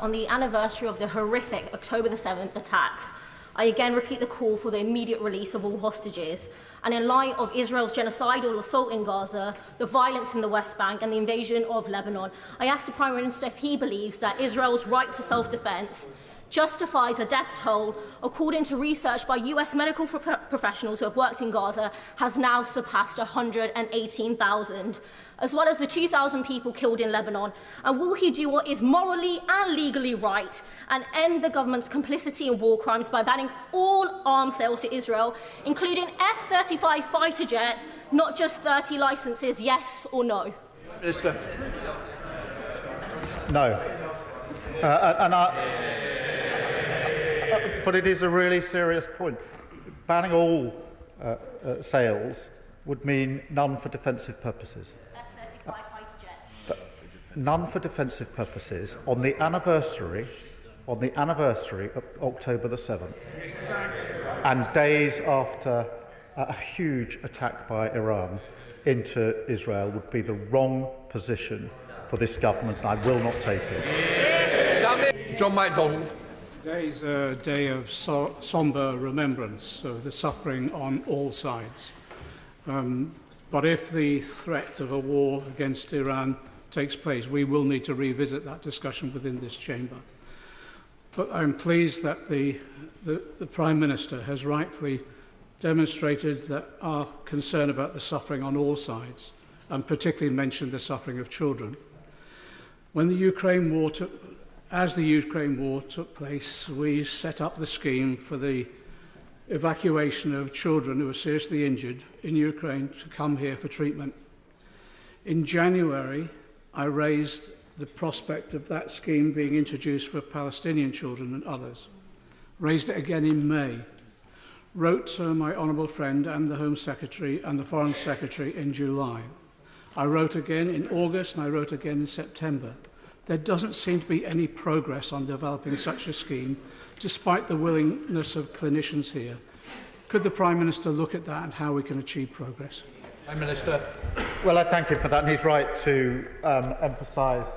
on the anniversary of the horrific October the 7th attacks, I again repeat the call for the immediate release of all hostages. And in light of Israel's genocidal assault in Gaza, the violence in the West Bank and the invasion of Lebanon, I asked the Prime Minister if he believes that Israel's right to self-defense justifies a death toll, according to research by US medical professionals who have worked in Gaza, has now surpassed 118,000, as well as the 2,000 people killed in Lebanon. And will he do what is morally and legally right and end the government's complicity in war crimes by banning all arms sales to Israel, including F-35 fighter jets, not just 30 licences, yes or no? Minister. No. But it is a really serious point. Banning all sales would mean none for defensive purposes. F-35 fighter jets. None for defensive purposes on the anniversary of October the 7th, and days after a huge attack by Iran into Israel would be the wrong position for this government, and I will not take it. John MacDonald. Today is a day of sombre remembrance of the suffering on all sides. But if the threat of a war against Iran takes place, we will need to revisit that discussion within this chamber. But I'm pleased that the Prime Minister has rightfully demonstrated that our concern about the suffering on all sides, and particularly mentioned the suffering of children. When the Ukraine war As the Ukraine war took place, we set up the scheme for the evacuation of children who were seriously injured in Ukraine to come here for treatment. In January, I raised the prospect of that scheme being introduced for Palestinian children and others. Raised it again in May. Wrote to my honourable friend and the Home Secretary and the Foreign Secretary in July. I wrote again in August and I wrote again in September. There doesn't seem to be any progress on developing such a scheme, despite the willingness of clinicians here. Could the Prime Minister look at that and how we can achieve progress? Prime Minister. Well, I thank him for that, and he's right to emphasise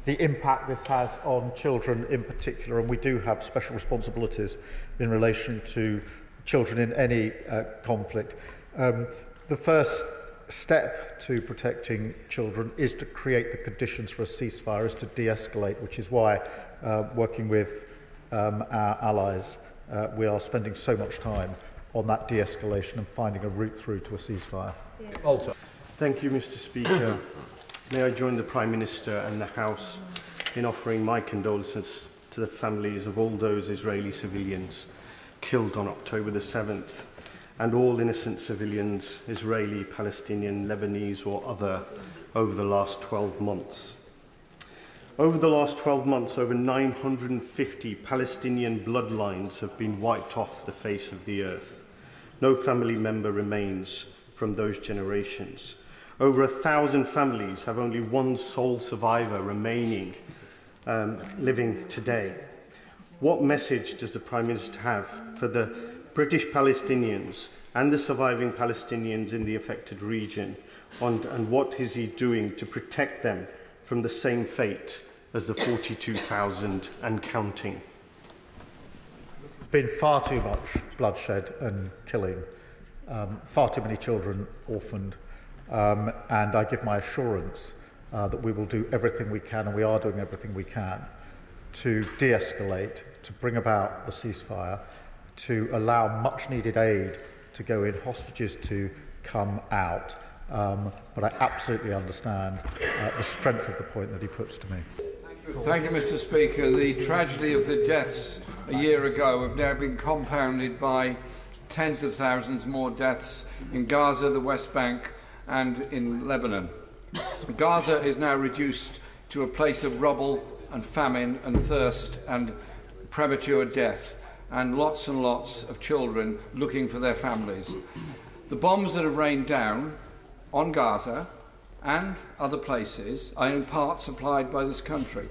the impact this has on children in particular, and we do have special responsibilities in relation to children in any conflict. The first step to protecting children is to create the conditions for a ceasefire, is to de-escalate, which is why, working with our allies, we are spending so much time on that de-escalation and finding a route through to a ceasefire. Walter. Thank you, Mr. Speaker. May I join the Prime Minister and the House in offering my condolences to the families of all those Israeli civilians killed on October the 7th, and all innocent civilians, Israeli, Palestinian, Lebanese or other, over the last 12 months. Over the last 12 months, over 950 Palestinian bloodlines have been wiped off the face of the earth. No family member remains from those generations. Over 1,000 families have only one sole survivor remaining, living today. What message does the Prime Minister have for the British Palestinians and the surviving Palestinians in the affected region, and what is he doing to protect them from the same fate as the 42,000 and counting? There's been far too much bloodshed and killing, far too many children orphaned, and I give my assurance that we will do everything we can, and we are doing everything we can, to de-escalate, to bring about the ceasefire, to allow much-needed aid to go in, hostages to come out. But I absolutely understand the strength of the point that he puts to me. Thank you, Mr. Speaker. The tragedy of the deaths a year ago have now been compounded by tens of thousands more deaths in Gaza, the West Bank and in Lebanon. Gaza is now reduced to a place of rubble and famine and thirst and premature death, and lots of children looking for their families. The bombs that have rained down on Gaza and other places are in part supplied by this country.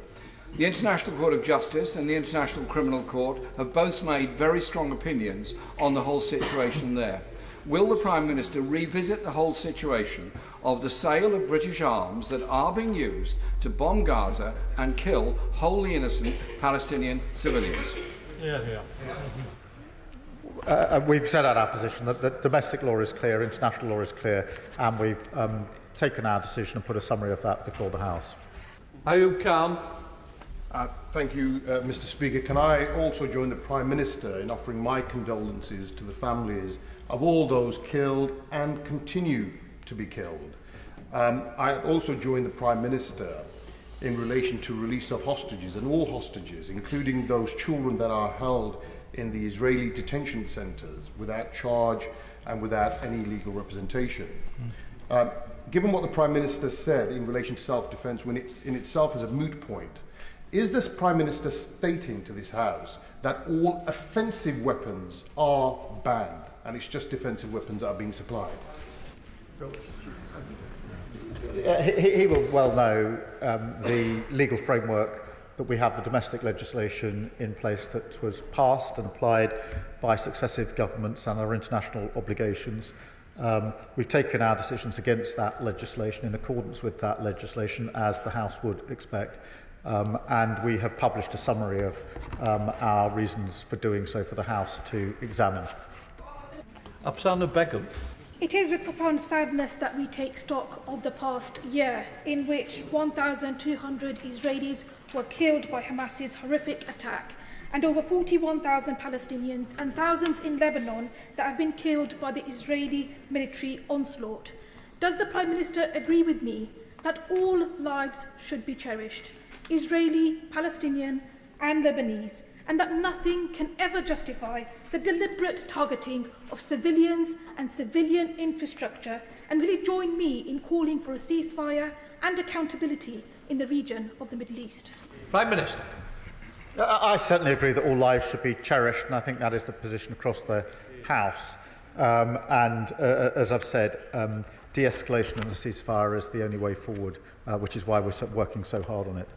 The International Court of Justice and the International Criminal Court have both made very strong opinions on the whole situation there. will the Prime Minister revisit the whole situation of the sale of British arms that are being used to bomb Gaza and kill wholly innocent Palestinian civilians? We've set out our position that domestic law is clear, international law is clear, and we've taken our decision and put a summary of that before the House. Ayub Khan. Thank you, Mr. Speaker. Can I also join the Prime Minister in offering my condolences to the families of all those killed and continue to be killed? I also join the Prime Minister in relation to release of hostages, and all hostages, including those children that are held in the Israeli detention centres without charge and without any legal representation. Given what the Prime Minister said in relation to self-defence, when it's in itself is a moot point, is this Prime Minister stating to this House that all offensive weapons are banned and it's just defensive weapons that are being supplied? He will well know the legal framework that we have, the domestic legislation in place that was passed and applied by successive governments and our international obligations. We've taken our decisions against that legislation in accordance with that legislation, as the House would expect. And we have published a summary of our reasons for doing so for the House to examine. Afsana Begum. It is with profound sadness that we take stock of the past year, in which 1,200 Israelis were killed by Hamas's horrific attack, and over 41,000 Palestinians and thousands in Lebanon that have been killed by the Israeli military onslaught. Does the Prime Minister agree with me that all lives should be cherished, Israeli, Palestinian and Lebanese, and that nothing can ever justify the deliberate targeting of civilians and civilian infrastructure? And will he join me in calling for a ceasefire and accountability in the region of the Middle East? Prime Minister. I certainly agree that all lives should be cherished, and I think that is the position across the House. As I've said, de-escalation and a ceasefire is the only way forward, which is why we're working so hard on it.